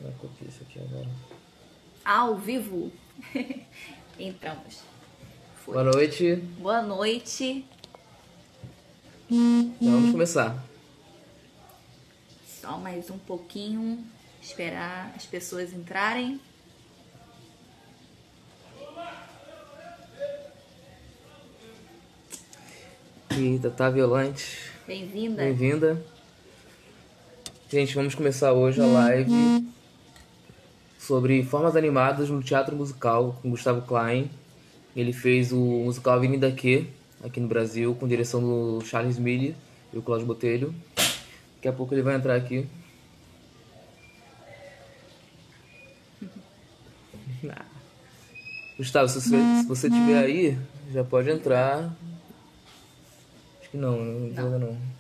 Eu copiei isso aqui agora. Ao vivo. Entramos. Foi. Boa noite. Boa noite. Então vamos começar. Só mais um pouquinho. Esperar as pessoas entrarem. Eita, tá Violante. Bem-vinda. Bem-vinda. Gente, vamos começar hoje a live sobre formas animadas no teatro musical com Gustavo Klein. Ele fez o musical Avenida Q, aqui no Brasil, com direção do Charles Mille e o Cláudio Botelho. Daqui a pouco ele vai entrar aqui. Gustavo, se você estiver aí, já pode entrar. Acho que não ainda não.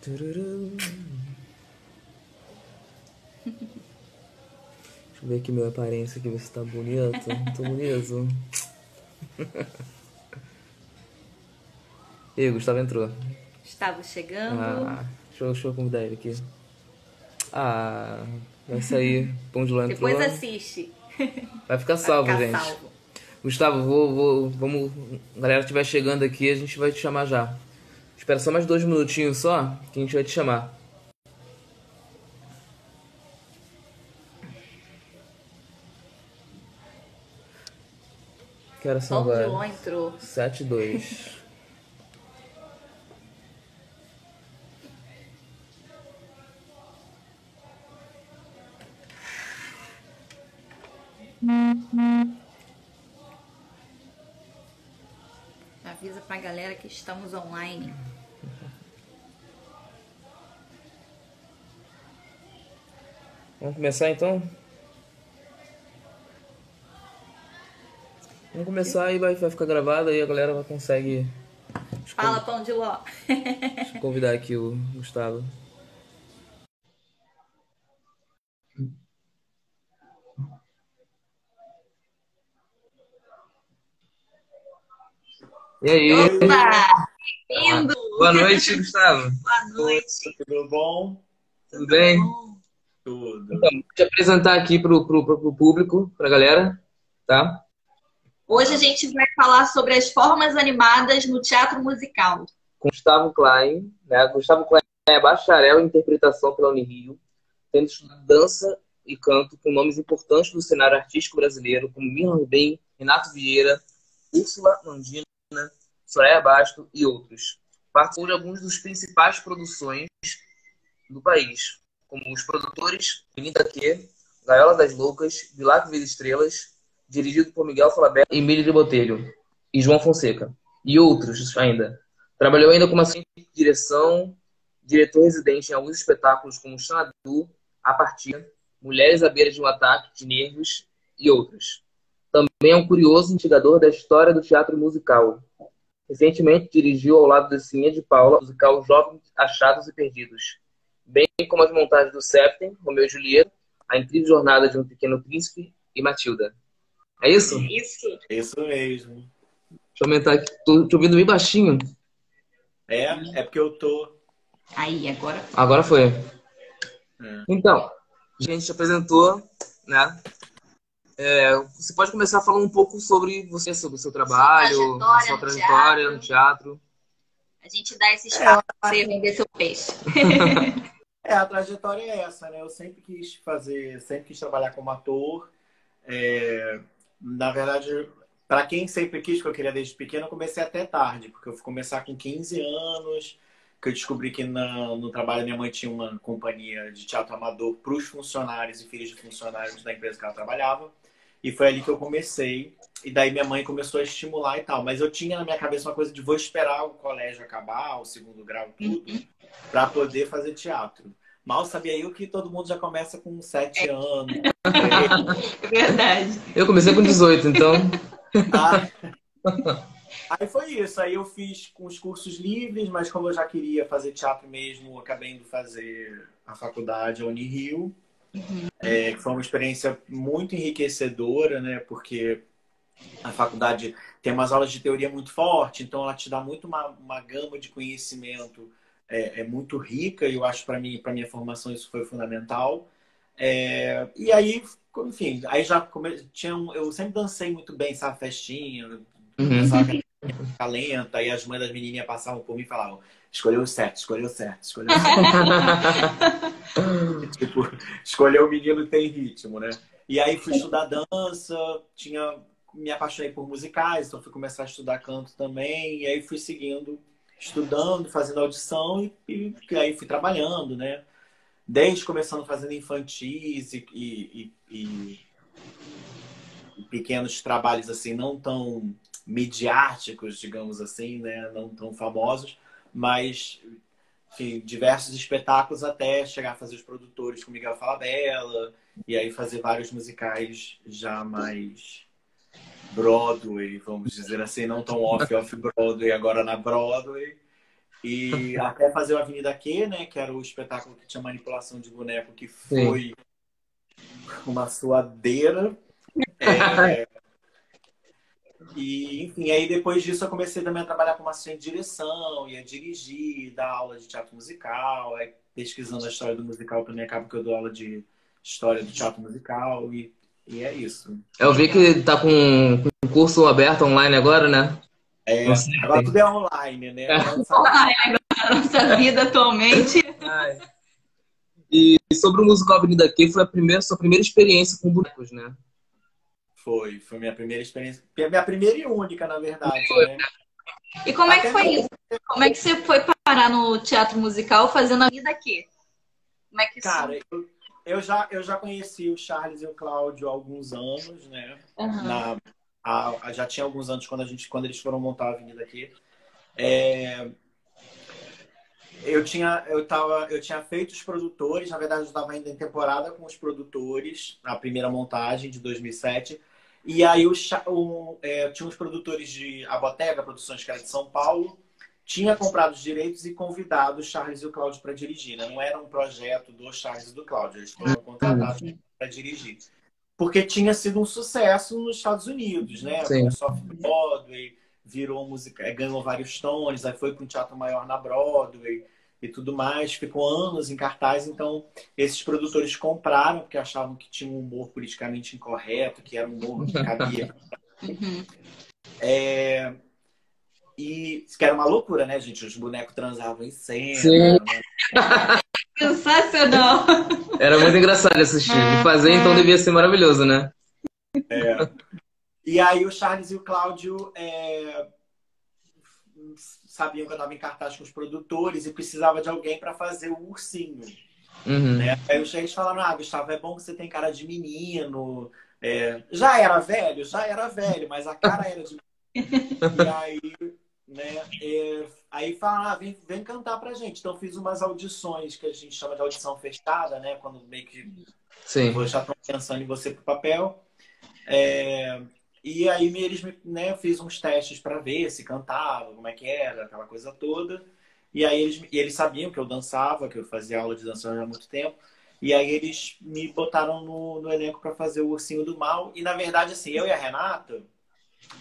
Deixa eu ver aqui minha aparência, aqui, ver se tá bonito. Tô bonito. E aí, Gustavo entrou. Gustavo chegando. Deixa eu convidar ele aqui. Vai sair. Pão de ló entrou. Depois assiste. Vai ficar salvo, Vai ficar gente. salvo. Gustavo, vamos. A galera estiver chegando aqui, a gente vai te chamar já. Espera só mais 2 minutinhos só, que a gente vai te chamar. Que horas são Pão de agora? ló entrou. 7:02. Avisa pra galera que estamos online. Vamos começar então? Vamos começar e vai ficar gravado, aí a galera consegue. Fala, pão de ló. Deixa eu convidar aqui o Gustavo. E aí? Opa! Bem-vindo! Boa noite, Gustavo. Boa noite. Tudo bom? Tudo bem? Tudo. Então, vou te apresentar aqui pro público, pra galera, tá? Hoje a gente vai falar sobre as formas animadas no teatro musical. Com Gustavo Klein, né? Gustavo Klein é bacharel em interpretação pela Unirio, tendo estudado dança e canto com nomes importantes do cenário artístico brasileiro, como Milan Rubem, Renato Vieira, Úrsula Mandina, Soraya Basto e outros. Participou de algumas das principais produções do país, como os produtores Avenida Q, Gaiola das Loucas, Vilac Vez Estrelas, dirigido por Miguel Falabella, Emílio de Botelho e João Fonseca, e outros ainda. Trabalhou ainda como assistente de direção, diretor residente em alguns espetáculos como Xanadu, A Partida, Mulheres à Beira de um Ataque de Nervos e outros. Também é um curioso investigador da história do teatro musical. Recentemente dirigiu ao lado de Cininha de Paula o musical Jovens Achados e Perdidos, bem como as montagens do Septem, Romeu e Julieta, A Incrível Jornada de um Pequeno Príncipe e Matilda. É isso? Isso mesmo. Deixa eu aumentar aqui. Tô te ouvindo bem baixinho. É porque eu tô. Aí, agora. Agora foi. Então, a gente te apresentou, né? Você pode começar falando um pouco sobre você, sobre o seu trabalho, sua trajetória no teatro. A gente dá esse espaço pra você vender seu peixe. A trajetória é essa, né? Eu sempre quis trabalhar como ator. Na verdade, para quem sempre quis, que eu queria desde pequeno, eu comecei até tarde, porque eu fui começar com 15 anos, que eu descobri que no trabalho minha mãe tinha uma companhia de teatro amador para os funcionários e filhos de funcionários da empresa que ela trabalhava. E foi ali que eu comecei. E daí minha mãe começou a estimular e tal. Mas eu tinha na minha cabeça uma coisa de vou esperar o colégio acabar, o segundo grau, tudo, para poder fazer teatro. Mal sabia eu que todo mundo já começa com 7 anos. É verdade. Eu comecei com 18, então. Aí foi isso. Aí eu fiz com os cursos livres, mas como eu já queria fazer teatro mesmo, eu acabei indo fazer a faculdade, a Unirio. Que foi uma experiência muito enriquecedora, né? Porque a faculdade tem umas aulas de teoria muito forte, então ela te dá muito uma gama de conhecimento é muito rica e eu acho para mim, para minha formação isso foi fundamental. E aí, enfim, aí já eu sempre dancei muito bem, sabe, festinha, dançava Uhum. ficar lenta, e as mães das menininhas passavam por mim e falavam, escolheu certo, escolheu certo, escolheu certo. Tipo, escolher o menino tem ritmo, né? E aí fui estudar dança, me apaixonei por musicais, então fui começar a estudar canto também, e aí fui seguindo, estudando, fazendo audição e aí fui trabalhando, né? Desde começando fazendo infantis e pequenos trabalhos assim, não tão midiáticos, digamos assim, né? Não tão famosos, mas enfim, diversos espetáculos até chegar a fazer os produtores com Miguel Falabella e aí fazer vários musicais já mais Broadway, vamos dizer assim, não tão off-Broadway, agora na Broadway. E até fazer o Avenida Q, né, que era o espetáculo que tinha manipulação de boneco, que Sim. foi uma suadeira. E, enfim, aí depois disso eu comecei também a trabalhar como assistente de direção, ia dirigir, dar aula de teatro musical, aí pesquisando a história do musical também acaba que eu dou aula de história do teatro musical e é isso. Eu vi que tá com curso aberto online agora, né? Não sei. Agora tudo é online, né? A nossa vida atualmente. Ai. E sobre o musical Avenida Q, foi sua primeira experiência com bonecos, né? Foi minha primeira experiência. Minha primeira e única, na verdade, né? E como é que foi isso? Como é que você foi parar no teatro musical fazendo a vida aqui? Como é que isso? Cara, eu já conheci o Charles e o Cláudio há alguns anos, né? Uhum. Já tinha alguns anos quando eles foram montar a Avenida aqui. Eu tinha feito os produtores, na verdade eu estava ainda em temporada com os produtores, na primeira montagem de 2007. E aí tinha os produtores de A Botega Produções, que era de São Paulo, tinha comprado os direitos e convidado o Charles e o Cláudio para dirigir. Né? Não era um projeto do Charles e do Cláudio, eles foram contratados para dirigir. Porque tinha sido um sucesso nos Estados Unidos, né? Sim. Começou a Broadway, virou música, ganhou vários Tonys, aí foi para um teatro maior na Broadway e tudo mais, ficou anos em cartaz. Então, esses produtores compraram porque achavam que tinha um humor politicamente incorreto, que era um humor que cabia. E que era uma loucura, né, gente? Os bonecos transavam em cena. Sim. Né? Sensacional! Era muito engraçado assistir. De fazer, então devia ser maravilhoso, né? E aí o Charles e o Cláudio sabiam que eu estava em cartaz com os produtores e precisava de alguém para fazer o ursinho. Né? Aí os Charles falaram, Gustavo, é bom que você tem cara de menino. Já era velho, mas a cara era de menino. E aí, né, aí falaram, vem cantar pra gente. Então fiz umas audições que a gente chama de audição fechada, né? Quando meio que já estão pensando em você pro papel. E aí né, fiz uns testes para ver se cantava, como é que era, aquela coisa toda. E aí eles sabiam que eu dançava, que eu fazia aula de dança já há muito tempo. E aí eles me botaram no elenco para fazer o Ursinho do Mal. E na verdade, assim, eu e a Renata,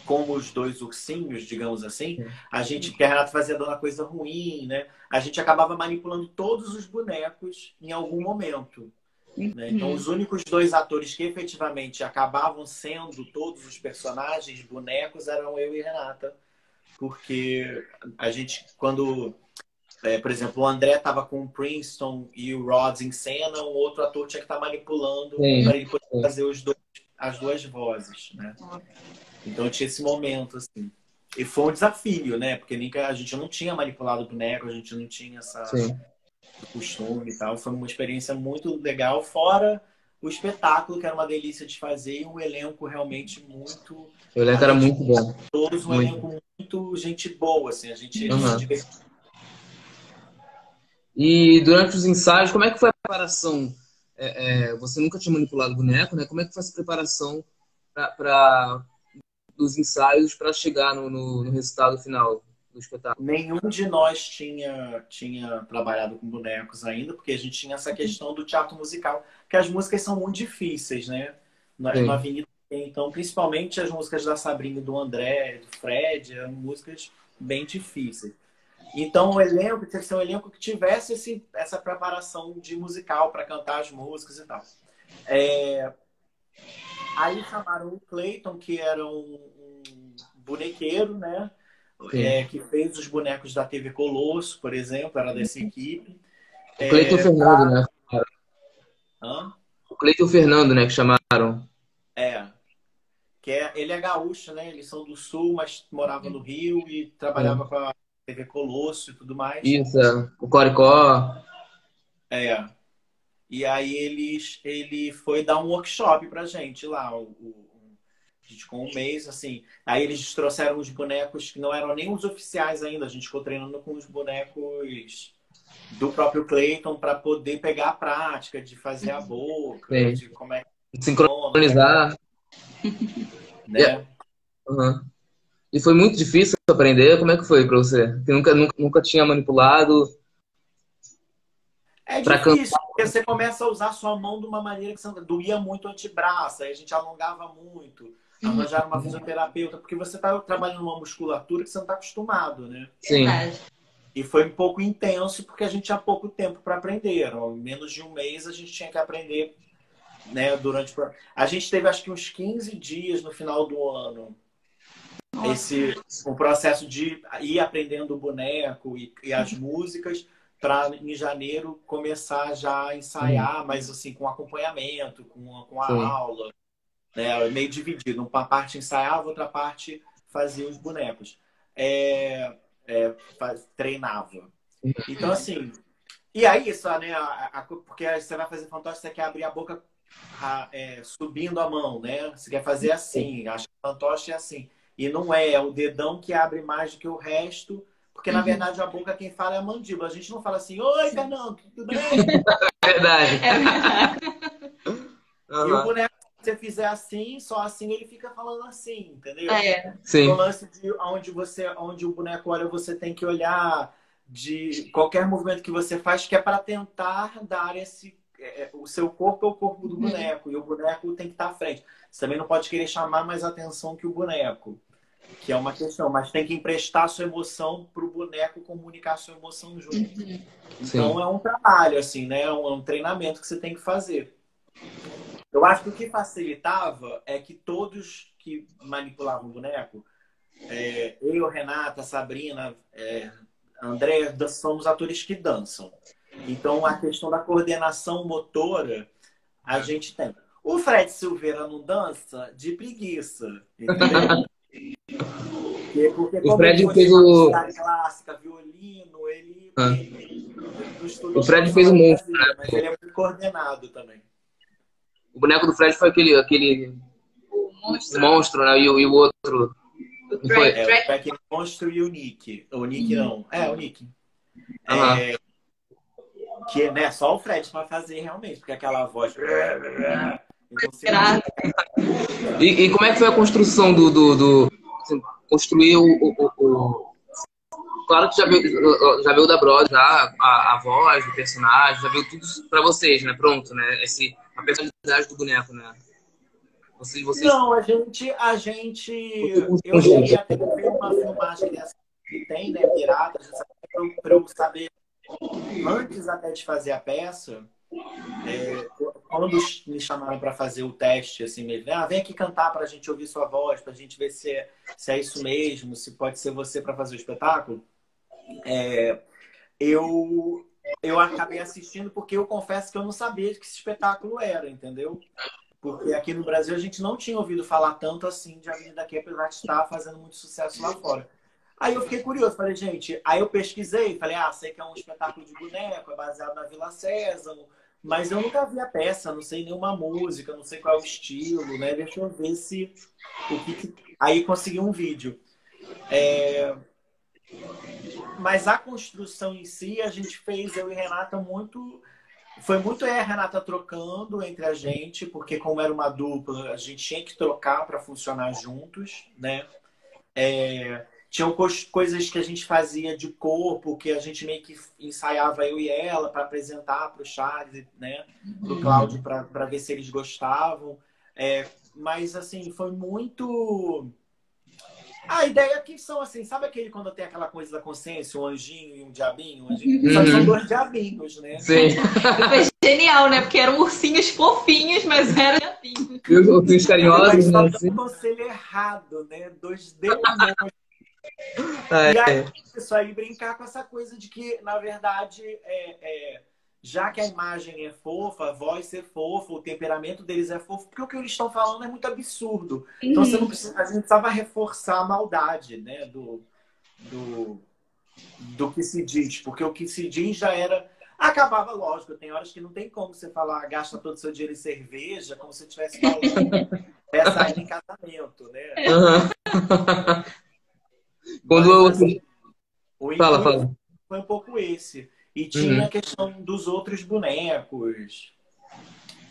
como os dois ursinhos, digamos assim, que a Renata fazia Dona Coisa Ruim, né? A gente acabava manipulando todos os bonecos em algum momento. Né? Então, os únicos dois atores que efetivamente acabavam sendo todos os personagens bonecos eram eu e Renata. Porque a gente, quando, por exemplo, o André estava com o Princeton e o Rhodes em cena, um outro ator tinha que estar manipulando para ele poder fazer as duas vozes. Né? Então, tinha esse momento, assim. E foi um desafio, né? Porque a gente não tinha manipulado boneco, a gente não tinha essa costume e tal. Foi uma experiência muito legal, fora o espetáculo, que era uma delícia de fazer, e um elenco realmente muito... O elenco era muito bom. Todos um elenco muito gente boa, assim. A gente se divertiu. E durante os ensaios, como é que foi a preparação? Você nunca tinha manipulado boneco, né? Como é que foi essa preparação dos ensaios para chegar no resultado final do espetáculo? Nenhum de nós tinha trabalhado com bonecos ainda, porque a gente tinha essa questão do teatro musical, que as músicas são muito difíceis, né? Na Avenida, então, principalmente as músicas da Sabrina e do André, do Fred, eram músicas bem difíceis. Então, o elenco tinha que ser um elenco que tivesse essa preparação de musical para cantar as músicas e tal. Aí chamaram o Clayton, que era um bonequeiro, né? Que fez os bonecos da TV Colosso, por exemplo, era dessa equipe. O Cleiton Fernando, né? Hã? O Cleiton Fernando, né, que chamaram. Ele é gaúcho, né? Eles são do Sul, mas morava no Rio e trabalhava com a TV Colosso e tudo mais. Isso, o Coricó. E aí ele foi dar um workshop pra gente lá. A gente ficou um mês, assim. Aí eles trouxeram os bonecos que não eram nem os oficiais ainda. A gente ficou treinando com os bonecos do próprio Clayton para poder pegar a prática de fazer a boca, de como é que sincronizar. Né? E foi muito difícil aprender? Como é que foi para você? Que nunca tinha manipulado? É difícil, porque você começa a usar sua mão de uma maneira que você doía muito o antebraço, aí a gente alongava muito, arranjar uma fisioterapeuta, porque você está trabalhando numa musculatura que você não está acostumado, né? Sim. E foi um pouco intenso, porque a gente tinha pouco tempo para aprender. Menos de um mês a gente tinha que aprender, né? A gente teve acho que uns 15 dias no final do ano. O processo de ir aprendendo o boneco e as músicas, para em janeiro começar já a ensaiar, mas assim, com acompanhamento, com a aula, né? Meio dividido. Uma parte ensaiava, outra parte fazia os bonecos. Treinava. Então, assim... E aí, só, né? Porque você vai fazer fantoche, você quer abrir a boca subindo a mão, né? Você quer fazer assim. Acho que fantoche é assim. E não é o dedão que abre mais do que o resto, porque na verdade a boca quem fala é a mandíbula. A gente não fala assim, oi, Fernando, tudo bem? Verdade. E o boneco, se você fizer assim, só assim, ele fica falando assim, entendeu? Sim. O lance de onde o boneco olha, você tem que olhar de qualquer movimento que você faz, que é para tentar dar o seu corpo é o corpo do boneco, e o boneco tem que estar à frente. Você também não pode querer chamar mais atenção que o boneco, que é uma questão, mas tem que emprestar sua emoção para o boneco comunicar sua emoção junto. Então é um trabalho, assim, né? É um treinamento que você tem que fazer. Eu acho que o que facilitava é que todos que manipulavam o boneco, eu, Renata, Sabrina, André, somos atores que dançam. Então a questão da coordenação motora a gente tem. O Fred Silveira não dança de preguiça, entendeu? Porque o Fred fez o clássica, violino, ele não o estudou. Fred fez o monstro, né? Mas ele é muito coordenado também. O boneco do Fred foi aquele monstro, né? E o outro. O Drake monstro e o Nick. O Nick não. O Nick. Que né, só o Fred para fazer realmente, porque aquela voz. E como é que foi a construção assim, construir Claro que já veio da Broadway, já a voz do personagem, já veio tudo pra vocês, né? Pronto, né? A personalidade do boneco, né? Vocês... Não, a gente... Eu cheguei até ver uma filmagem dessa que tem, né? Pirata, pra eu saber, antes até de fazer a peça, quando me chamaram para fazer o teste, assim mesmo, vem aqui cantar pra gente ouvir sua voz, pra gente ver se é isso mesmo, se pode ser você para fazer o espetáculo. Eu acabei assistindo porque eu confesso que eu não sabia que esse espetáculo era, entendeu? Porque aqui no Brasil a gente não tinha ouvido falar tanto assim de Avenida Q, apesar de estar fazendo muito sucesso lá fora. Aí eu fiquei curioso, falei, gente... Aí eu pesquisei, falei, sei que é um espetáculo de boneco, é baseado na Vila Sésamo, mas eu nunca vi a peça, não sei nenhuma música, não sei qual é o estilo, né? Deixa eu ver se... Aí consegui um vídeo. Mas a construção em si, a gente fez, eu e Renata, muito... Foi muito a Renata trocando entre a gente, porque como era uma dupla, a gente tinha que trocar para funcionar juntos, né? Tinham coisas que a gente fazia de corpo, que a gente meio que ensaiava eu e ela para apresentar para o Charles, né? Para o Cláudio, para ver se eles gostavam. Mas, assim, foi muito... A ideia é que são assim, sabe aquele quando tem aquela coisa da consciência, um anjinho e um diabinho? Um anjinho? Só que são dois diabinhos, né? Sim. Foi genial, né? Porque eram ursinhos fofinhos, mas eram diabinhos. E os ursinhos carinhosos, Mas né? só dá Assim. um conselho errado, né? Dois demônios. Ah, E aí, é. isso aí, brincar com essa coisa de que, na verdade, já que a imagem é fofa, a voz é fofa, o temperamento deles é fofo, porque o que eles estão falando é muito absurdo. Então, você não precisa, a gente precisava reforçar a maldade, né, do que se diz, porque o que se diz já era. Acabava, lógico, tem horas que não tem como você falar, gasta todo o seu dinheiro em cerveja, como se estivesse falando essa aí em casamento, né? Aham. Quando Mas, eu... assim, o Fala, intuito fala. foi um pouco esse. E tinha a Uhum. questão dos outros bonecos.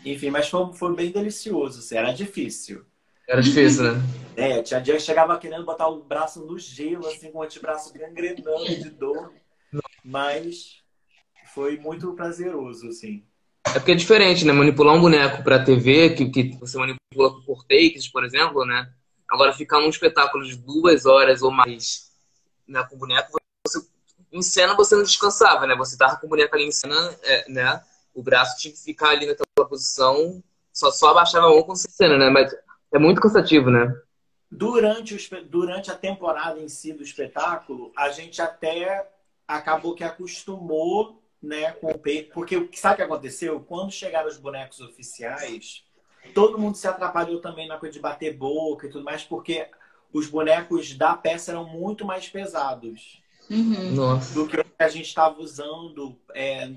Enfim, mas foi bem delicioso, assim, era difícil. Era difícil, né? Tinha dia que chegava querendo botar o braço no gelo, assim, com o antebraço gangrenando de dor. Mas foi muito prazeroso, assim. É porque é diferente, né? Manipular um boneco pra TV, que você manipula por takes, por exemplo, né? Agora, ficar num espetáculo de 2 horas ou mais, né, com o boneco, você, em cena você não descansava, né? Você tava com o boneco ali em cena, né? O braço tinha que ficar ali naquela posição, só abaixava a mão com cena, né? Mas é muito cansativo, né? Durante a temporada em si do espetáculo, a gente até acabou que acostumou, né, com o peito. Porque sabe o que aconteceu? Quando chegaram os bonecos oficiais, todo mundo se atrapalhou também na coisa de bater boca e tudo mais, porque os bonecos da peça eram muito mais pesados do Nossa. que o que a gente estava usando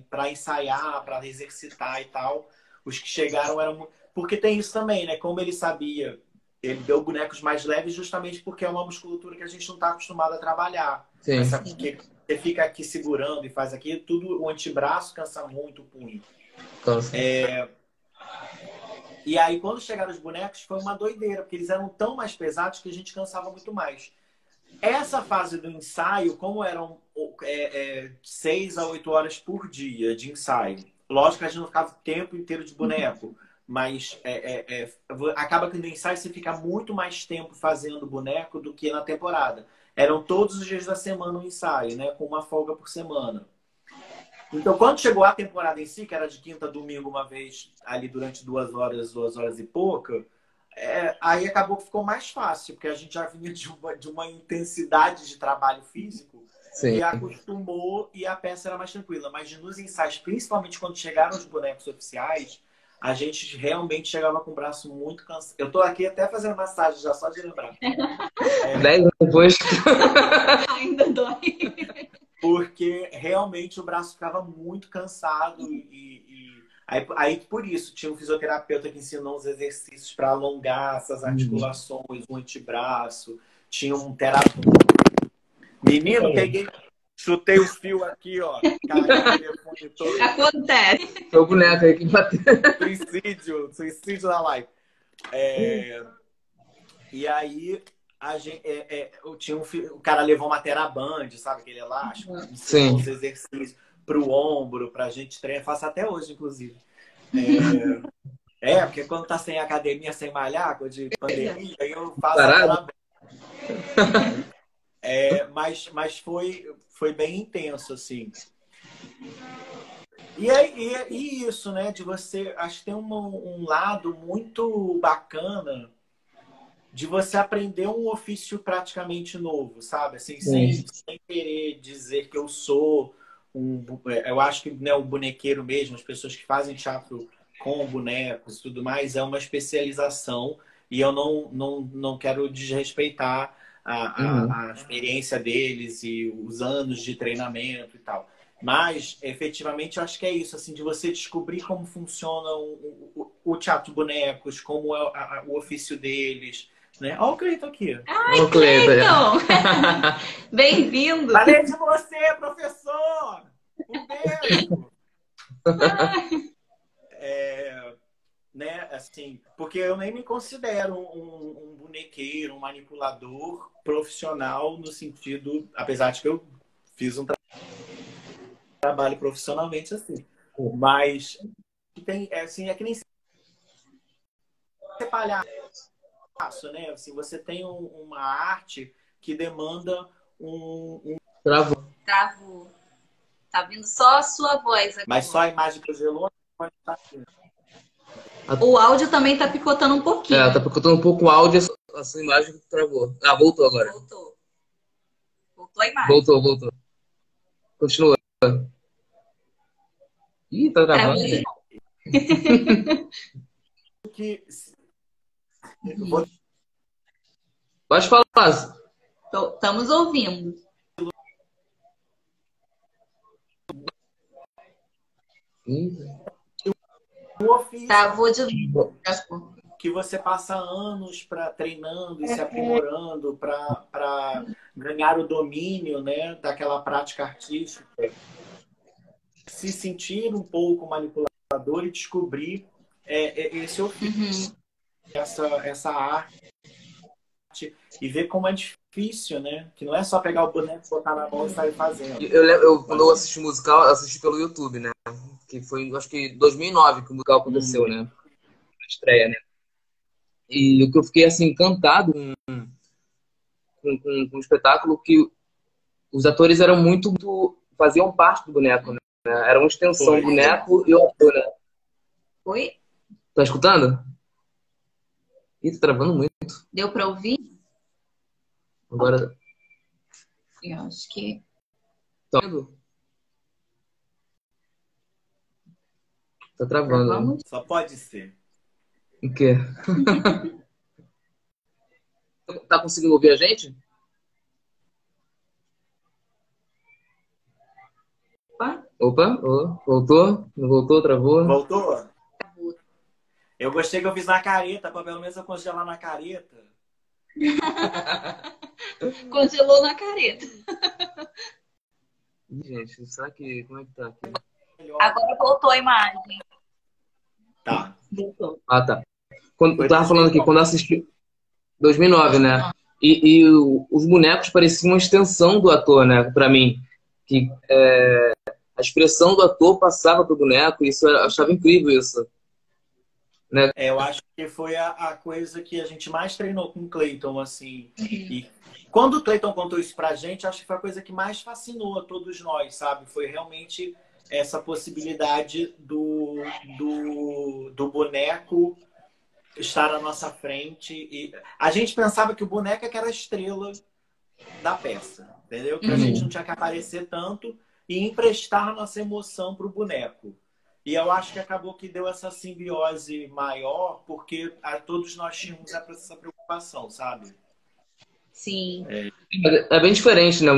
para ensaiar, para exercitar e tal. Os que chegaram eram. Porque tem isso também, né? Como ele sabia, ele deu bonecos mais leves justamente porque é uma musculatura que a gente não está acostumado a trabalhar. Sim. Porque você fica aqui segurando e faz aqui, tudo, o antebraço cansa muito o punho. Cansa. E aí, quando chegaram os bonecos, foi uma doideira, porque eles eram tão mais pesados que a gente cansava muito mais. Essa fase do ensaio, como eram 6 a 8 horas por dia de ensaio, lógico que a gente não ficava o tempo inteiro de boneco, mas acaba que no ensaio você fica muito mais tempo fazendo boneco do que na temporada. Eram todos os dias da semana um ensaio, né? Com uma folga por semana. Então, quando chegou a temporada em si, que era de quinta a domingo uma vez, ali durante 2 horas e pouca, aí acabou que ficou mais fácil, porque a gente já vinha de uma intensidade de trabalho físico Sim. e acostumou e a peça era mais tranquila. Mas nos ensaios, principalmente quando chegaram os bonecos oficiais, a gente realmente chegava com o braço muito cansado. Eu tô aqui até fazendo massagem já só de lembrar. 10 anos depois. Ainda dói. Porque realmente o braço ficava muito cansado aí por isso tinha um fisioterapeuta que ensinou uns exercícios para alongar essas articulações, o antebraço, tinha um terapeuta. Menino, chutei o fio aqui, ó. Caiu o telefone todo. Acontece. Foi o boneco aí que bateu. Suicídio na live. E aí o cara levou uma teraband, sabe aquele elástico? Ensinou os exercícios pro ombro, pra gente treinar. Faço até hoje, inclusive. Porque quando tá sem academia, sem malhar, coisa de pandemia, aí eu faço a teraband. Mas foi bem intenso, assim. E isso, né? De você... Acho que tem um lado muito bacana de você aprender um ofício praticamente novo, sabe? Assim, sem querer dizer que eu sou eu acho que, né, o bonequeiro mesmo, as pessoas que fazem teatro com bonecos e tudo mais, é uma especialização e eu não quero desrespeitar a experiência deles e os anos de treinamento e tal. Mas, efetivamente, eu acho que é isso, assim, de você descobrir como funciona o teatro bonecos, como é o ofício deles, né? Olha o Cleiton aqui. Ai, Cleiton! Bem-vindo! Falei de você, professor! Um beijo! Né, assim, porque eu nem me considero um bonequeiro, um manipulador profissional no sentido, apesar de que eu fiz um trabalho profissionalmente assim. Mas tem, assim, é que nem ser palhaço, né? Assim, você tem uma arte que demanda Travou. Travou. Tá vindo só a sua voz agora. Mas só a imagem congelou, pode estar aqui. O áudio também tá picotando um pouquinho. É, tá picotando um pouco o áudio, a sua imagem travou. Ah, voltou agora. Voltou. Voltou a imagem. Voltou. Continua. Ih, tá gravando. Que... Pode falar. Estamos ouvindo. Um ofício Travou de novo. que você passa anos treinando e se aprimorando para ganhar o domínio, né, daquela prática artística, se sentir um pouco manipulador e descobrir esse ofício, essa arte, e ver como é difícil, né? Que não é só pegar o boneco, botar na mão e sair fazendo. Quando eu assisti o musical, eu assisti pelo YouTube, né? Que foi, acho que 2009 que o musical aconteceu, né? A estreia, né? E o que eu fiquei, assim, encantado com o espetáculo, que os atores eram muito faziam parte do boneco, né? Era uma extensão do boneco e o ator, né? Oi? Tá escutando? Ih, tá travando muito. Deu pra ouvir? Agora... Eu acho que... Tá vendo? Tá travando. Só pode ser. O quê? Tá conseguindo ouvir a gente? Opa, voltou? Não voltou? Travou? Voltou? Eu gostei que eu fiz na careta, para pelo menos eu congelar na careta. Congelou na careta. Gente, será que... Como é que tá aqui? Agora voltou a imagem. Tá. Voltou. Ah, tá. Eu tava falando aqui, quando eu assisti... 2009, né? E os bonecos pareciam uma extensão do ator, né? Pra mim. Que a expressão do ator passava pro boneco, e isso eu achava incrível isso. Né? Eu acho que foi a coisa que a gente mais treinou com o Clayton, assim. E quando o Clayton contou isso pra gente, acho que foi a coisa que mais fascinou a todos nós, sabe? Foi realmente essa possibilidade do boneco estar à nossa frente. E a gente pensava que o boneco é que era a estrela da peça, entendeu? Que a gente não tinha que aparecer tanto e emprestar a nossa emoção pro boneco. E eu acho que acabou que deu essa simbiose maior, porque todos nós tínhamos essa preocupação, sabe? Sim. É bem diferente, né?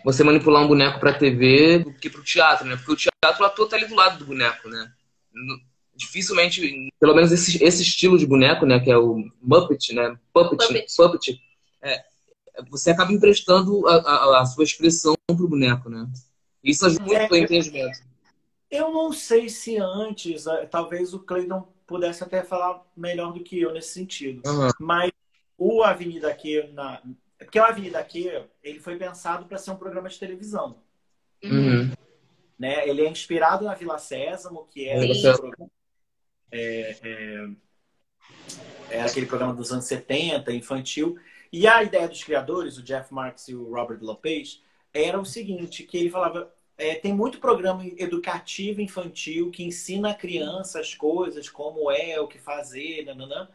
Você manipular um boneco pra TV do que pro teatro, né? Porque o teatro, o ator tá ali do lado do boneco, né? Dificilmente, pelo menos esse estilo de boneco, né? Que é o Muppet, né? Puppet. Você acaba emprestando a sua expressão pro boneco, né? Isso ajuda muito no entendimento. Eu não sei se antes, talvez o Clayton pudesse até falar melhor do que eu nesse sentido. Mas o Avenida Q, porque o Avenida Q, ele foi pensado para ser um programa de televisão. Né? Ele é inspirado na Vila Sésamo, que era aquele programa dos anos 70, infantil. E a ideia dos criadores, o Jeff Marks e o Robert LePage, era o seguinte, que ele falava... tem muito programa educativo infantil que ensina a criança as coisas, como o que fazer, nananã,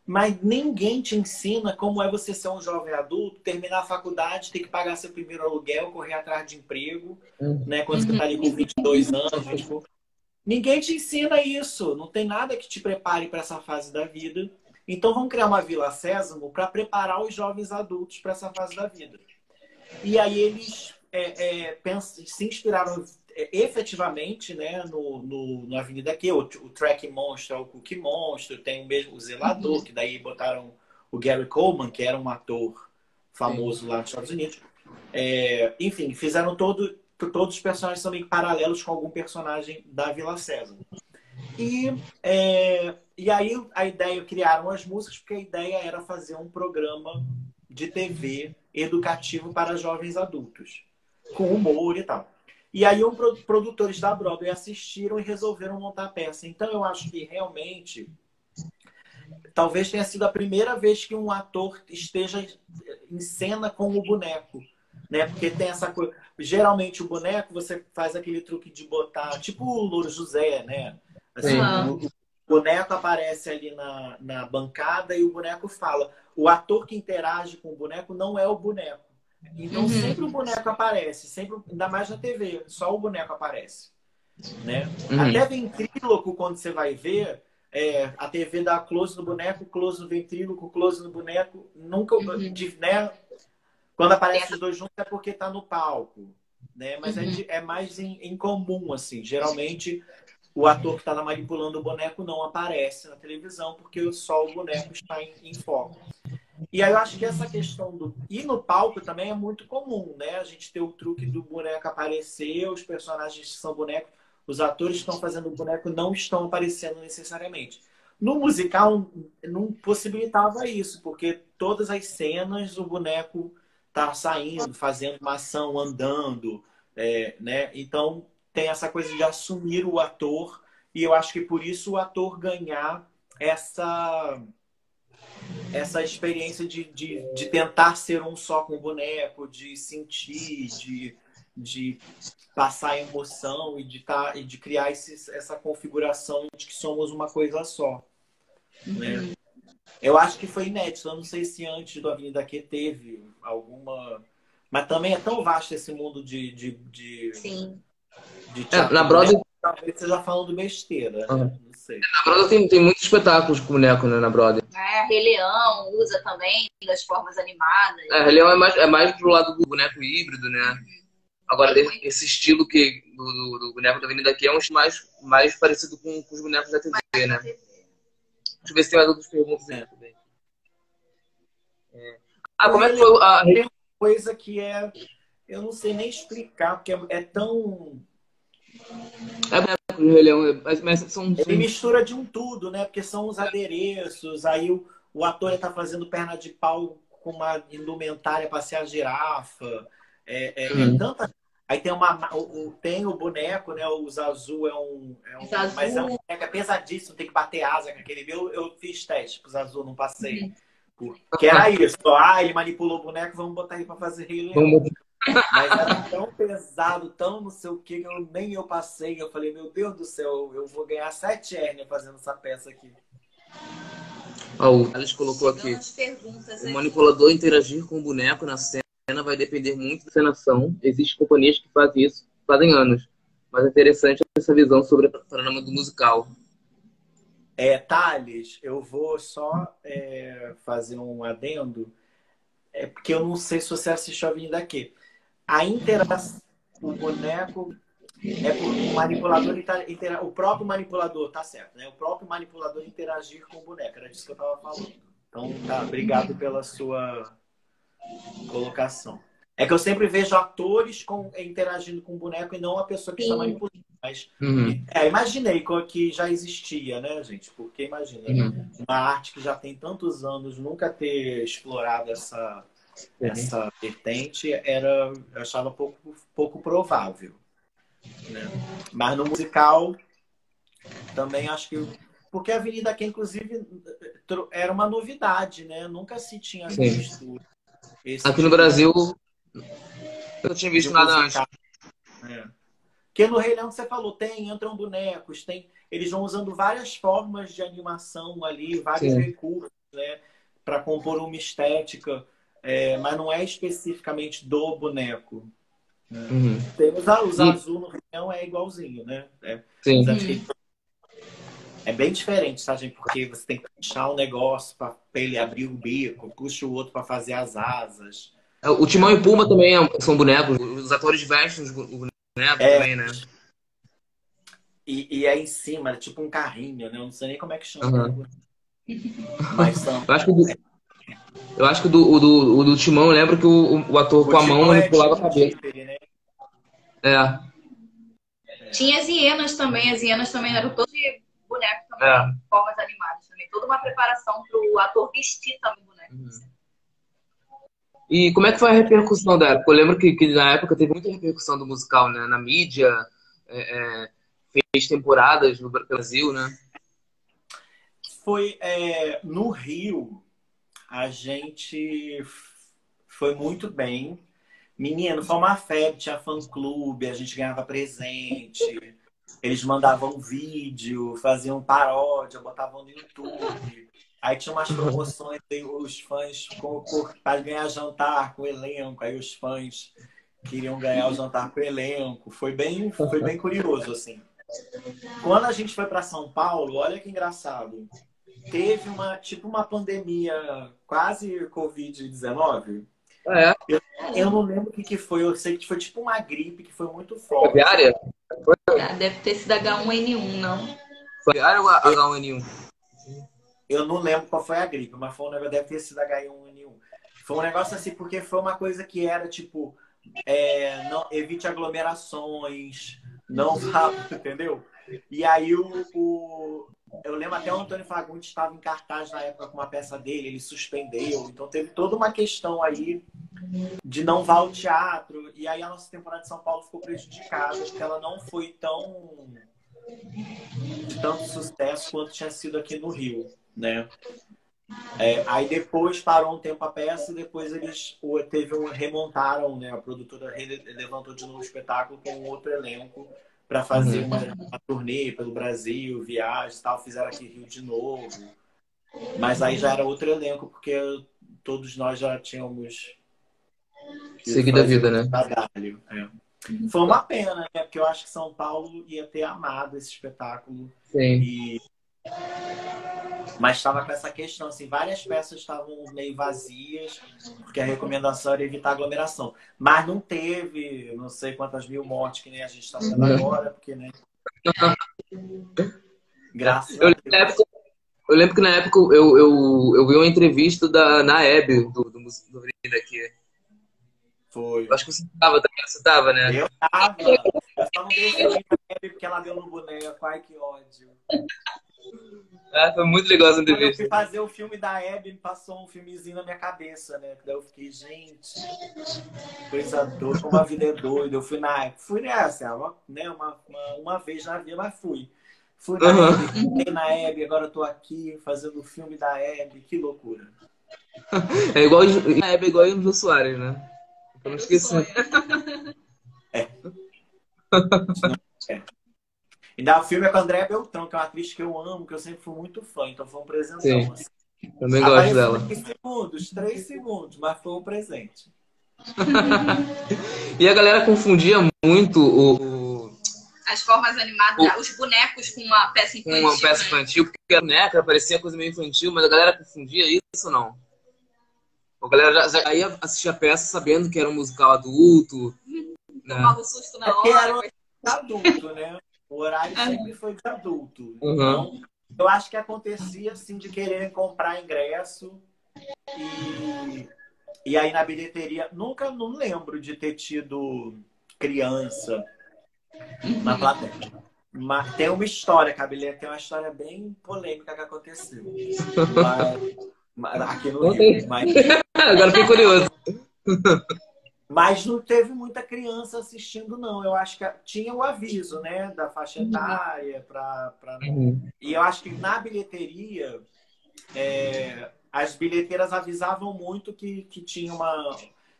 mas ninguém te ensina como é você ser um jovem adulto, terminar a faculdade, ter que pagar seu primeiro aluguel, correr atrás de emprego, né, quando você está ali com 22 anos. Tipo, ninguém te ensina isso, não tem nada que te prepare para essa fase da vida. Então vamos criar uma Vila Sésamo para preparar os jovens adultos para essa fase da vida. E aí eles... se inspiraram efetivamente, né, no Avenida Q. O Track Monster, o Cookie Monster, tem o mesmo o Zelador, que daí botaram o Gary Coleman, que era um ator famoso lá nos Estados Unidos. Enfim, fizeram todos os personagens também paralelos com algum personagem da Vila Sésamo. E aí a ideia, criaram as músicas, porque a ideia era fazer um programa de TV educativo para jovens adultos, com humor e tal. E aí produtores da Broadway assistiram e resolveram montar a peça. Então eu acho que realmente talvez tenha sido a primeira vez que um ator esteja em cena com o boneco, né? Porque tem essa coisa. Geralmente o boneco você faz aquele truque de botar, tipo o Louro José, né? Assim, o boneco aparece ali na bancada e o boneco fala. O ator que interage com o boneco não é o boneco. Então sempre o boneco aparece, sempre, ainda mais na TV, só o boneco aparece, né? Até ventríloco, quando você vai ver, a TV dá close no boneco, close no ventríloco, close no boneco, nunca, né? Quando aparece os dois juntos é porque tá no palco, né? Mas é mais em comum, assim. Geralmente o ator que está manipulando o boneco não aparece na televisão porque só o boneco está em foco. E aí eu acho que essa questão do... E no palco também é muito comum, né? A gente ter o truque do boneco aparecer, os personagens que são bonecos, os atores que estão fazendo o boneco não estão aparecendo necessariamente. No musical não possibilitava isso, porque todas as cenas o boneco tá saindo, fazendo uma ação, andando, né? Então tem essa coisa de assumir o ator, e eu acho que por isso o ator ganhar essa experiência de tentar ser um só com o boneco, de sentir, de passar emoção e de criar essa configuração de que somos uma coisa só, né? Eu acho que foi inédito. Eu não sei se antes do Avenida Q teve alguma... Mas também é tão vasto esse mundo Sim. de teatro. Na Broadway... Talvez esteja falando besteira, né? Não sei. Na Broadway tem muitos espetáculos com boneco, né, na Broadway. Rei Leão usa também das formas animadas. Rei Leão é mais pro lado do boneco híbrido, né? Agora, esse estilo do boneco da Avenida Q é um mais parecido com os bonecos da TV, né? Deixa eu ver se tem mais outras perguntas aí também. Como é que foi a... Tem uma coisa que eu não sei nem explicar, porque é tão... Rei Leão, mas são... Ele mistura de um tudo, né? Porque são os adereços, aí o ator está fazendo perna de pau com uma indumentária para ser a girafa. Tanta... Aí tem o boneco, né? O Zazu mas é um boneco pesadíssimo, tem que bater asa com aquele meu. Eu fiz teste pro Zazu, não passei. Porque era isso. Ele manipulou o boneco, vamos botar ele para fazer Rei Leão. Mas era tão pesado, tão não sei o que nem eu passei. Eu falei, meu Deus do céu, eu vou ganhar 7 hérnias fazendo essa peça aqui. O Alex colocou aqui: o manipulador interagir com o boneco na cena vai depender muito da encenação. Existem companhias que fazem isso, fazem anos. Mas é interessante essa visão sobre o panorama do musical. Thales, eu vou só fazer um adendo. Porque eu não sei se você assistiu a Avenida Q. A interação, o boneco o manipulador o próprio manipulador, tá certo, né? O próprio manipulador interagir com o boneco, era disso que eu tava falando. Então, obrigado pela sua colocação. É que eu sempre vejo atores interagindo com o boneco e não a pessoa que está manipulando. Mas imaginei que já existia, né, gente? Porque imagina, uma arte que já tem tantos anos nunca ter explorado essa vertente eu achava pouco provável, né? Mas no musical também acho que... Porque a Avenida Q, inclusive, era uma novidade, né? Nunca se tinha visto aqui no Brasil, eu não tinha visto nada antes. Porque no Rei Leão, que você falou, entram bonecos, eles vão usando várias formas de animação ali, vários recursos, né? Para compor uma estética, mas não é especificamente do boneco. Né? Tem os azul no Rei Leão é igualzinho, né? É bem diferente, tá, gente? Porque você tem que puxar um negócio para ele abrir o bico, puxa o outro para fazer as asas. O Timão e Pumba também são bonecos. Os atores vestem os bonecos também, né? E é em cima, é tipo um carrinho, né? Eu não sei nem como é que chama. Mas são... Eu acho que o do Timão, eu lembro que o ator com a mão manipulava a cabeça. Né? Tinha as hienas também eram todos de boneco também, formas animadas também. Toda uma preparação para o ator vestir também o boneco. E como é que foi a repercussão da época? Eu lembro que na época teve muita repercussão do musical, né? Na mídia, fez temporadas no Brasil, né? foi no Rio, a gente foi muito bem. Menino, foi uma febre, tinha fã-clube, a gente ganhava presente, eles mandavam vídeo, faziam paródia, botavam no YouTube. Aí tinha umas promoções, aí os fãs para ganhar jantar com o elenco, aí os fãs queriam ganhar o jantar com o elenco. Foi bem curioso, assim. Quando a gente foi para São Paulo, olha que engraçado, teve uma pandemia, quase Covid-19. É. Eu não lembro o que foi. Eu sei que foi tipo uma gripe que foi muito forte. Foi aviária? Deve ter sido H1N1, não? Foi aviária ou H1N1? Eu não lembro qual foi a gripe, mas foi um negócio, deve ter sido H1N1. Foi um negócio assim, porque foi uma coisa que era tipo, não, evite aglomerações, não vá, entendeu? E aí eu lembro até o Antônio Fagundes estava em cartaz na época com uma peça dele, ele suspendeu. Então teve toda uma questão aí de não vá ao teatro. E aí a nossa temporada de São Paulo ficou prejudicada, porque ela não foi de tanto sucesso quanto tinha sido aqui no Rio, né? Aí depois parou um tempo a peça e depois eles remontaram, né? A produtora levantou de novo o espetáculo com um outro elenco para fazer uma turnê pelo Brasil, viagens e tal. Fizeram aqui Rio de novo. Mas aí já era outro elenco, porque todos nós já tínhamos seguido a vida, né? Trabalho. Foi uma pena, né? Porque eu acho que São Paulo ia ter amado esse espetáculo. Sim. Mas estava com essa questão, assim, várias peças estavam meio vazias, porque a recomendação era evitar aglomeração. Mas não teve, não sei quantas mil mortes que nem a gente está tendo agora, porque, né? Graças a Deus. Eu lembro que na época eu vi uma entrevista na Hebe, do Brida aqui. Foi. Eu acho que você estava, né? Eu estava. Eu só não dei esse link pra Hebe porque ela deu no boneco. Ai, que ódio. Foi muito legal essa Quando eu entrevista. fui fazer o filme da Hebe, passou um filmezinho na minha cabeça, né? Daí eu fiquei, gente, coisa doida, como a vida é doida. Eu fui nessa, né? Uma vez na vida, mas fui. Fui na Hebe, fiquei na Hebe, agora eu tô aqui fazendo o filme da Hebe, que loucura. A Hebe é igual o Jô Soares, né? Eu não esqueci. Ainda o filme é com a Andréa Beltrão, que é uma atriz que eu amo, que eu sempre fui muito fã, então foi um presentão. Sim, assim. também gosto dela. 3 segundos, mas foi um presente. E a galera confundia muito as formas animadas, os bonecos com uma peça infantil. Com uma peça infantil, porque a boneca parecia coisa meio infantil, mas a galera confundia isso ou não? A galera já ia assistir a peça sabendo que era um musical adulto. Tomava o susto na hora. Porque era de adulto, né? O horário sempre foi de adulto. Então, eu acho que acontecia assim de quererem comprar ingresso e aí na bilheteria, não lembro de ter tido criança na plateia. Mas tem uma história, Cabelê, tem uma história bem polêmica que aconteceu. Aqui no Rio. Agora fiquei curioso. Mas não teve muita criança assistindo, não. Eu acho que tinha o aviso, né? Da faixa etária. E eu acho que na bilheteria, as bilheteiras avisavam muito que tinha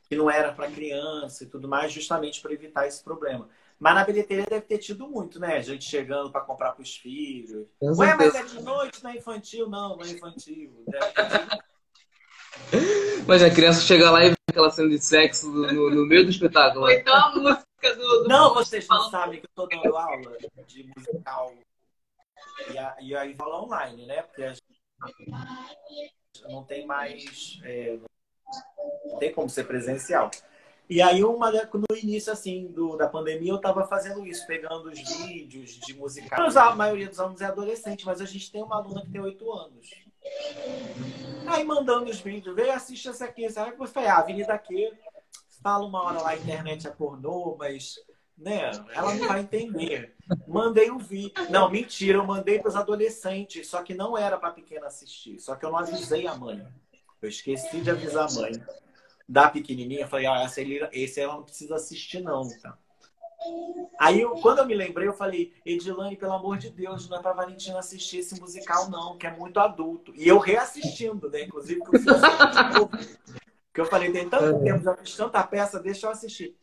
que não era para criança e tudo mais, justamente para evitar esse problema. Mas na bilheteria deve ter tido muito, né? Gente chegando para comprar para os filhos. Ué, mas é de noite, não é infantil? Não é infantil. Deve ter tido. Mas a criança chega lá e vê aquela cena de sexo no meio do espetáculo. Ou então a música do Não, vocês não sabem que eu tô dando aula de musical. E aí rola online, né? Porque a gente não tem mais... não tem como ser presencial. E aí, no início, assim, da pandemia, eu tava fazendo isso, pegando os vídeos de musical. A maioria dos alunos é adolescente, mas a gente tem uma aluna que tem 8 anos. Aí, mandando os vídeos, vem, assiste essa aqui. Aí eu falei, Avenida aqui, fala uma hora lá, a internet é pornô, mas, né, ela não vai entender. Mandei um vídeo. Não, mentira, eu mandei para os adolescentes, só que não era para pequena assistir. Só que eu não avisei a mãe. Eu esqueci de avisar a mãe. Da pequenininha, eu falei, esse ela não precisa assistir não, tá? Aí, quando eu me lembrei, eu falei, Edilane, pelo amor de Deus, não é pra Valentina assistir esse musical, não, que é muito adulto. E eu reassistindo, né? Inclusive, que eu fui assistir de novo. Porque eu falei, tem tanto tempo, já fiz tanta peça, deixa eu assistir.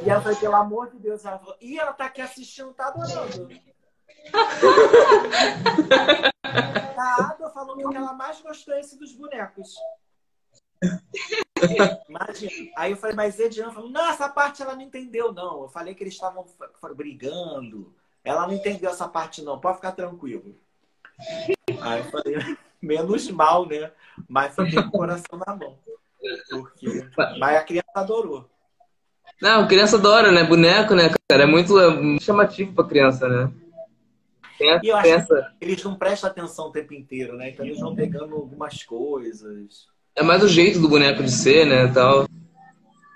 E ela falou, pelo amor de Deus, ela falou, e ela tá aqui assistindo, tá adorando. A Ada falou que o que ela mais gostou é esse dos bonecos. Imagina. Aí eu falei, mas Ediana falou, não, essa parte ela não entendeu, não. Eu falei que eles estavam brigando. Ela não entendeu essa parte, não. Pode ficar tranquilo. Aí eu falei, menos mal, né? Mas fiquei com o coração na mão. Porque... Mas a criança adorou. Não, criança adora, né? Boneco, né, cara? É muito chamativo pra criança, né? E eu acho que eles não prestam atenção o tempo inteiro, né? Então eles vão pegando algumas coisas. É mais o jeito do boneco de ser, né, tal.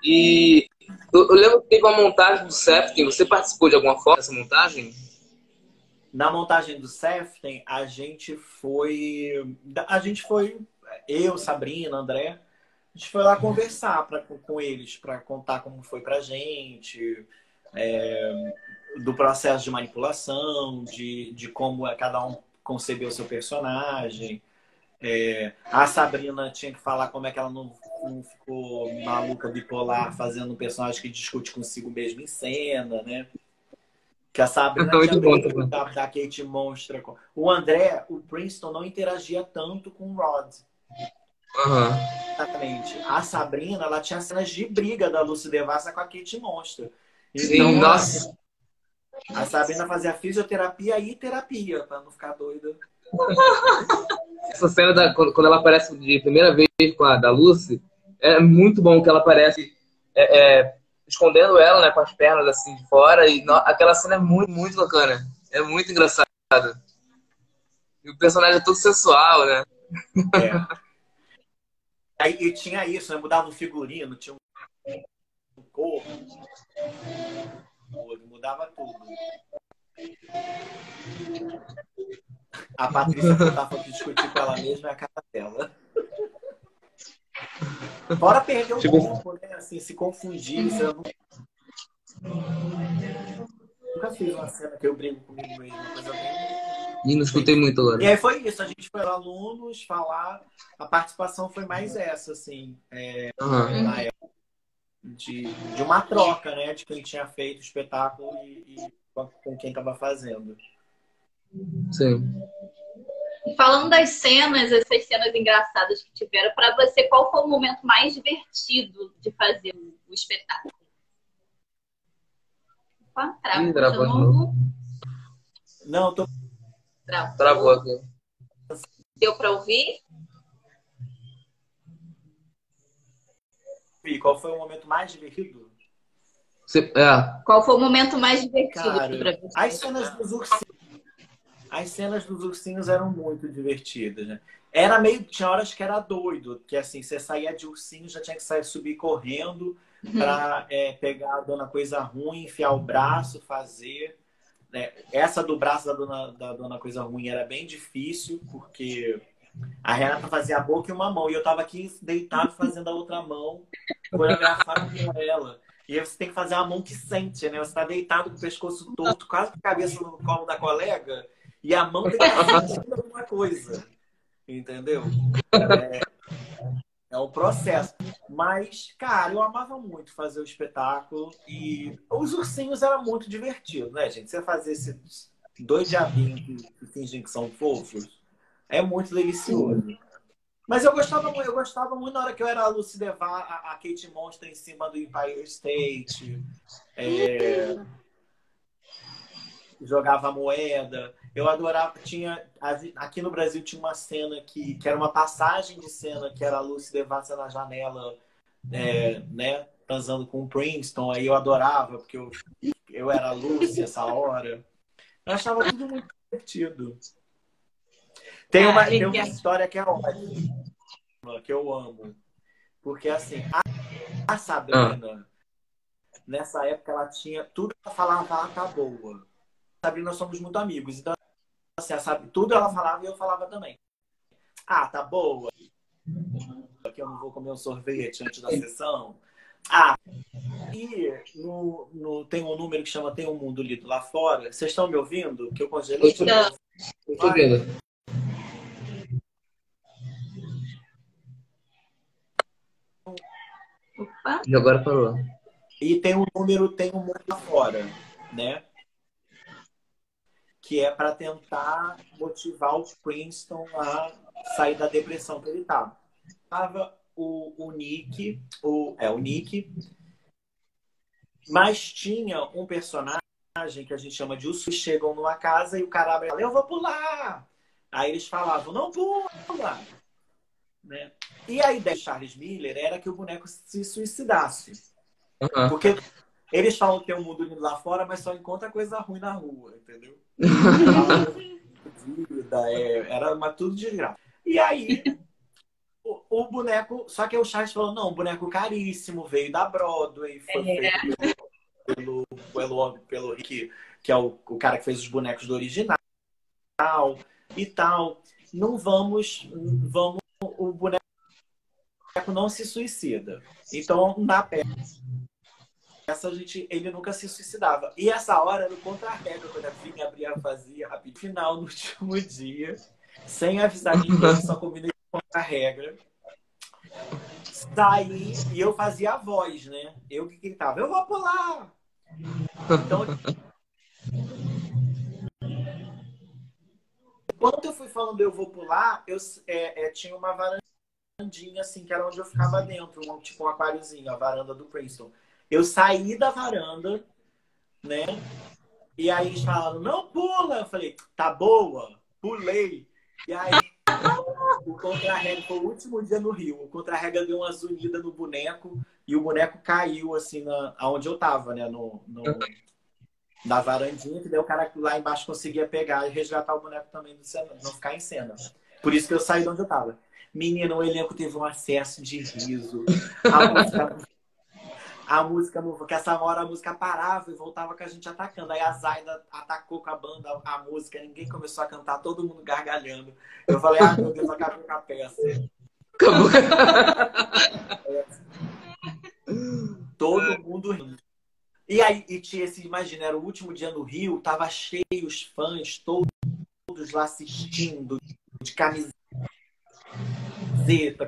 E eu lembro que teve uma montagem do Sefton. Você participou de alguma forma dessa montagem? Na montagem do Sefton, a gente foi, eu, Sabrina, André, a gente foi lá conversar com eles, para contar como foi pra gente, do processo de manipulação, de como cada um concebeu o seu personagem. A Sabrina tinha que falar como é que ela não ficou maluca, bipolar, fazendo um personagem que discute consigo mesmo em cena, né? Que a Sabrina tinha medo da Kate Monstra. O André, o Princeton, não interagia tanto com o Rod. Exatamente. A Sabrina, ela tinha cenas de briga da Lucy Devassa com a Kate Monstra. Então, sim, nossa. A Sabrina fazia fisioterapia e terapia, pra não ficar doida. Essa cena quando ela aparece de primeira vez com a da Lucy, é muito bom que ela aparece escondendo ela, né, com as pernas assim de fora. E aquela cena é muito, muito bacana. É muito engraçada. E o personagem é todo sensual, né? E tinha isso, né? Mudava o figurino, tinha um corpo. Mudava tudo. A Patrícia voltava para discutir com ela mesma e a cara dela. Fora perder o tempo, né? Assim, se confundir. Eu nunca fiz uma cena que eu brigo comigo mesmo. Uma coisa bem... não escutei muito agora. E aí foi isso. A gente foi alunos falar. A participação foi mais essa, assim. Na época. De uma troca, né? De quem tinha feito o espetáculo e com quem estava fazendo. Sim. Falando das cenas, essas cenas engraçadas que tiveram, para você, qual foi o momento mais divertido de fazer o espetáculo? Travou. Não, tô... Travou aqui. Deu para ouvir? E qual foi o momento mais divertido? Qual foi o momento mais divertido? Cara, as cenas dos ursinhos eram muito divertidas, né? Tinha horas que era doido, que assim, você saía de ursinho, já tinha que subir correndo pra pegar a Dona Coisa Ruim, enfiar o braço, fazer. Né? Essa do braço da Dona Coisa Ruim era bem difícil, porque a Renata fazia a boca e uma mão, e eu tava aqui deitado fazendo a outra mão, coreografado com ela. E aí você tem que fazer uma mão que sente, né? Você tá deitado com o pescoço torto, quase com a cabeça no colo da colega, e a mão tem que estar sentindo alguma coisa. Entendeu? É um processo. Mas, cara, eu amava muito fazer o espetáculo. E os ursinhos eram muito divertidos, né, gente? Você fazer esses dois diabinhos que fingem que são fofos é muito delicioso. Mas eu gostava muito na hora que eu era a Lucy Devassa, a Kate Monstra em cima do Empire State. Jogava moeda. Eu adorava. Aqui no Brasil tinha uma cena que era uma passagem de cena, que era a Lucy Devassa na janela, né, transando com o Princeton. Aí eu adorava, porque eu era a Lucy essa hora. Eu achava tudo muito divertido. Tem uma história que é ótima, que eu amo. Porque, assim, a Sabrina, nessa época, ela tinha... Tudo que ela falava, tá boa. A Sabrina, nós somos muito amigos. Então, assim, tudo ela falava e eu falava também. Tá boa. Que eu não vou comer um sorvete antes da sessão. Ah, e tem um número que chama Tem um Mundo Lido Lá Fora. Vocês estão me ouvindo? Que eu congelei. Eu tô vendo. Opa. E agora parou. E tem um número Tem um Mundo Lá Fora, né? Que é para tentar motivar o Princeton a sair da depressão que ele estava. Tava o Nick, o Nick, mas tinha um personagem que a gente chama de Urso, que chegam numa casa e o cara abre e fala, eu vou pular! Aí eles falavam, não pula! Né? E a ideia de Charles Miller era que o boneco se suicidasse. Uhum. Porque eles falam que tem um mundo lindo lá fora, mas só encontra coisa ruim na rua, entendeu? Era uma tudo de graça. E aí, o boneco... Só que o Charles falou, não, um boneco caríssimo, veio da Broadway, foi feito pelo Rick, que é o cara que fez os bonecos do original e tal. Não vamos... O boneco não se suicida. Então, na peça, ele nunca se suicidava. E essa hora era o contra-regra, quando a vinha, abria, fazia rapidinho. Final, no último dia, sem avisar ninguém, só combinei contra-regra. Saí e eu fazia a voz, né? Eu que gritava, eu vou pular! Então, quando eu fui falando eu vou pular, eu tinha uma varandinha, assim, que era onde eu ficava dentro, tipo um aquáriozinho, a varanda do Princeton. Eu saí da varanda, né? E aí eles falaram, não pula! Eu falei, tá boa, pulei. E aí o contra-regra foi o último dia no Rio. O contra-regra deu uma zunida no boneco e o boneco caiu, assim, aonde eu tava, né? Na varandinha, que daí o cara lá embaixo conseguia pegar e resgatar o boneco também do cena, não ficar em cena. Por isso que eu saí de onde eu tava. Menina, o elenco teve um acesso de riso. A música, que essa hora a música parava e voltava com a gente atacando. Aí a Zaida atacou com a banda a música, ninguém começou a cantar, todo mundo gargalhando. Eu falei, ah, meu Deus, acabou com a peça. Acabou. Todo mundo rindo. E aí, imagina, era o último dia no Rio, tava cheio os fãs, todos lá assistindo, de camiseta,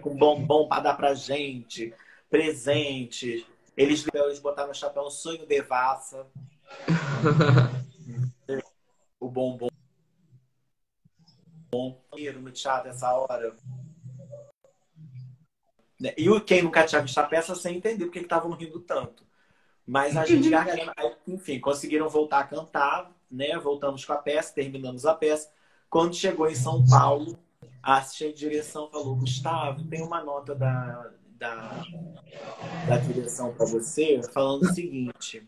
com bombom pra dar pra gente, presentes. Eles botaram no chapéu um sonho devassa. O bombom no teatro essa hora. E quem nunca tinha visto a peça sem entender porque estavam rindo tanto. Mas a gente gargalhando. Enfim, conseguiram voltar a cantar, né? Voltamos com a peça, terminamos a peça. Quando chegou em São Paulo, a assistente de direção falou, Gustavo, tem uma nota da direção para você falando o seguinte,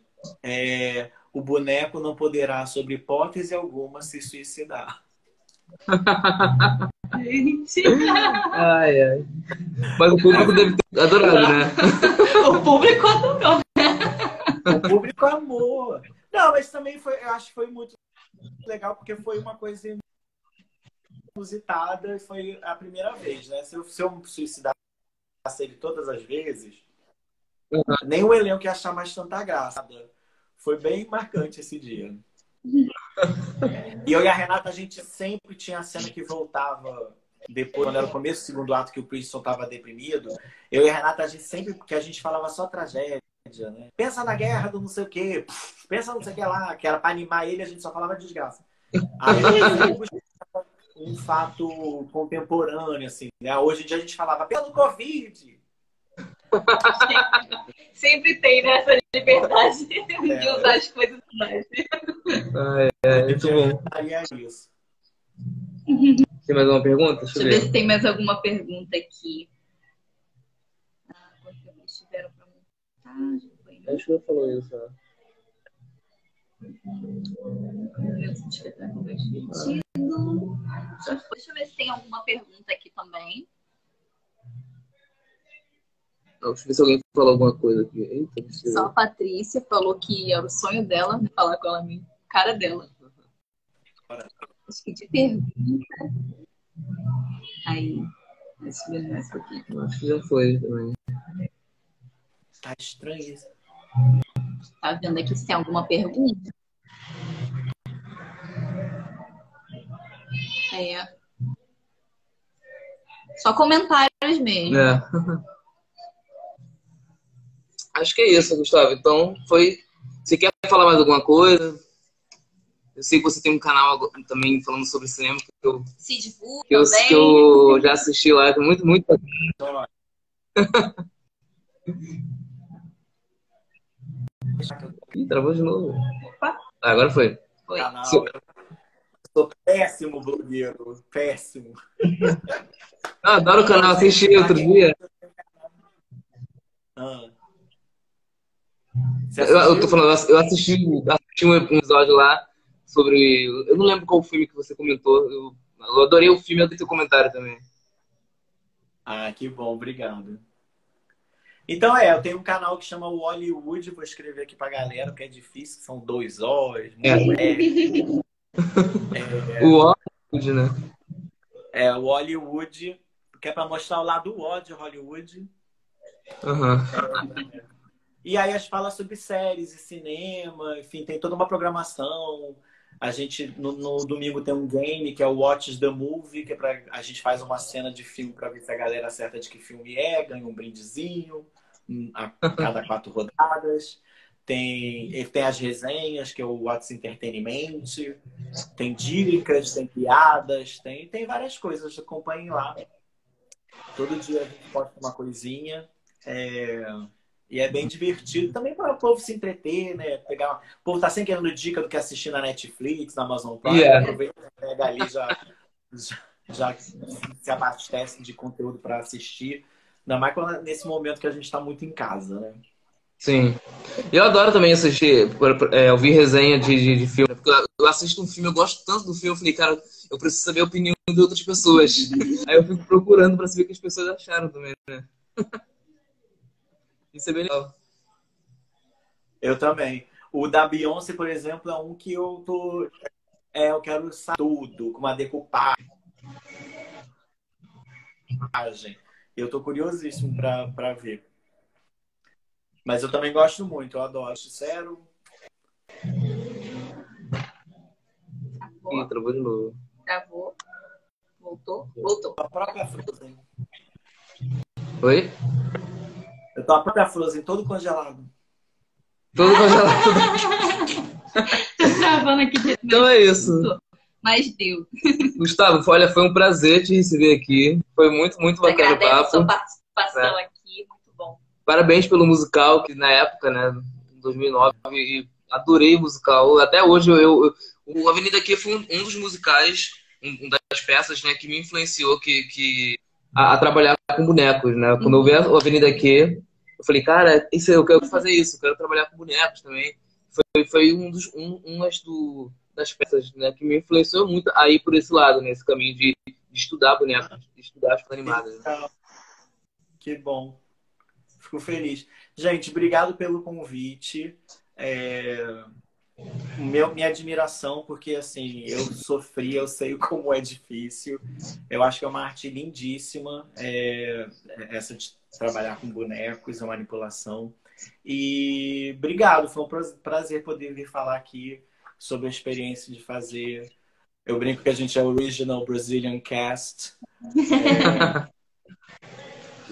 o boneco não poderá, sob hipótese alguma, se suicidar. Gente. Ai, ai. Mas o público deve ter adorado, né? O público adorou. O público amou. Não, mas também eu acho que foi muito legal, porque foi uma coisa inusitada e foi a primeira vez, né? Se eu me suicidasse ele todas as vezes, nem o elenco ia achar mais tanta graça. Foi bem marcante esse dia. E eu e a Renata, a gente sempre tinha a cena que voltava depois, quando era o começo do segundo ato, que o Princeton estava deprimido. Eu e a Renata, a gente sempre, porque a gente falava só tragédia, né? Pensa na guerra do não sei o quê, pensa não sei o que lá, que era para animar ele, a gente só falava desgraça. Aí um fato contemporâneo, assim, né? Hoje em dia a gente falava, pelo Covid. Sempre tem, né, essa liberdade de usar as coisas mais. Muito bom. Isso. Tem mais uma pergunta? Deixa eu ver se tem mais alguma pergunta aqui. Quanto tempo eles tiveram para montagem? Acho que eu falou isso. Deixa eu ver se tem alguma pergunta aqui também. Não, deixa eu ver se alguém falou alguma coisa aqui. Eita, só a Patrícia falou que era o sonho dela de falar com ela mesmo. Cara dela. Acho que de pergunta. Aí, deixa eu ver mais um pouquinho. Acho que já foi também. Tá estranho isso. Tá vendo aqui se tem alguma pergunta? É. Só comentários mesmo. É. Acho que é isso, Gustavo. Então, foi. Você quer falar mais alguma coisa? Eu sei que você tem um canal também falando sobre cinema Se divulga que também. eu já assisti lá, é muito, muito. Ih, travou de novo. Opa. Agora foi. Canal. Eu sou péssimo blogueiro, péssimo. Adoro o canal, assisti outro dia. Eu tô falando, eu assisti um episódio lá sobre. Eu não lembro qual filme que você comentou. Eu adorei o filme, eu dei seu comentário também. Ah, que bom, obrigado. Então eu tenho um canal que chama Hollywood, vou escrever aqui pra galera, que é difícil, são 2 Os, O Hollywood, né? É, o Hollywood, que é pra mostrar o lado ó de Hollywood. Uhum. E aí a gente fala sobre séries e cinema, enfim, tem toda uma programação. A gente, no domingo, tem um game que é o Watch the Movie, que é a gente faz uma cena de filme para ver se a galera acerta de que filme ganha um brindezinho a cada 4 rodadas. Tem as resenhas, que é o What's Entertainment. Tem dicas, tem piadas, tem várias coisas. Acompanhem lá. Todo dia a gente posta uma coisinha. E é bem divertido também para o povo se entreter, né? O povo tá sempre querendo dica do que assistir na Netflix, na Amazon Prime. Aproveita, pega ali, já se abastece de conteúdo para assistir. Ainda mais nesse momento que a gente está muito em casa, né? Sim. Eu adoro também assistir, ouvir resenha de filme. Porque eu assisto um filme, eu gosto tanto do filme, eu falei, cara, eu preciso saber a opinião de outras pessoas. Aí eu fico procurando para saber o que as pessoas acharam também, né? Isso é bem legal. Eu também. O da Beyoncé, por exemplo, é um que eu quero saber tudo, com uma decupagem. Eu tô curiosíssimo para ver. Mas eu também gosto muito, eu adoro. Sincero. Ih, travou de novo. Travou. Voltou. A própria Frozen. Oi? Eu tô a própria Frozen, todo congelado. Todo congelado. Tô travando aqui. Então é isso. Mas deu. Gustavo, olha, foi um prazer te receber aqui. Foi muito, muito bacana o papo. Agradeço a sua participação aqui, muito bom. Parabéns pelo musical, que na época, né, em 2009, e adorei o musical. Até hoje, o Avenida Q foi um dos musicais, das peças, né, que me influenciou a trabalhar com bonecos, né? Quando eu vi o Avenida Q, eu falei, cara, eu quero fazer isso, eu quero trabalhar com bonecos também. Foi das peças, né, que me influenciou muito a ir por esse lado, nesse caminho de estudar bonecos, de estudar as coisas animadas. Né? Que bom. Fico feliz. Gente, obrigado pelo convite. Minha admiração, porque assim, eu sofri, eu sei como é difícil. Eu acho que é uma arte lindíssima, essa de trabalhar com bonecos, a manipulação. E obrigado, foi um prazer poder vir falar aqui sobre a experiência de fazer. Eu brinco que a gente é o Original Brazilian Cast.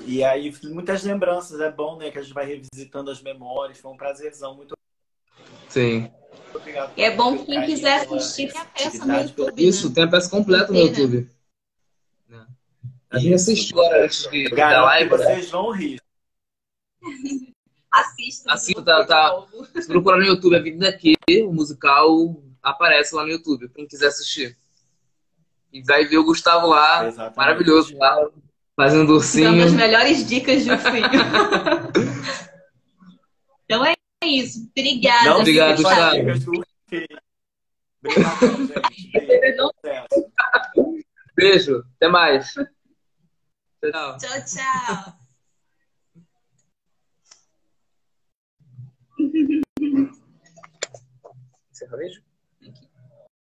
E aí, muitas lembranças, é bom, né? Que a gente vai revisitando as memórias. Foi um prazerzão, muito Sim. obrigado. E é bom que quem quiser assistir tem a peça no YouTube. Isso, tem a peça completa no YouTube. Né? A gente assistiu agora antes da live. Vocês vão rir. Assista. Se procurar no YouTube a Vida Aqui, o musical aparece lá no YouTube, quem quiser assistir. E vai ver o Gustavo lá, exatamente, maravilhoso, lá, fazendo ursinho. Dando as melhores dicas de ursinho. Então é isso. Obrigada. Não, obrigado, Gustavo. Obrigado, gente. Beijo, até mais. Tchau. Tchau. Serranejo?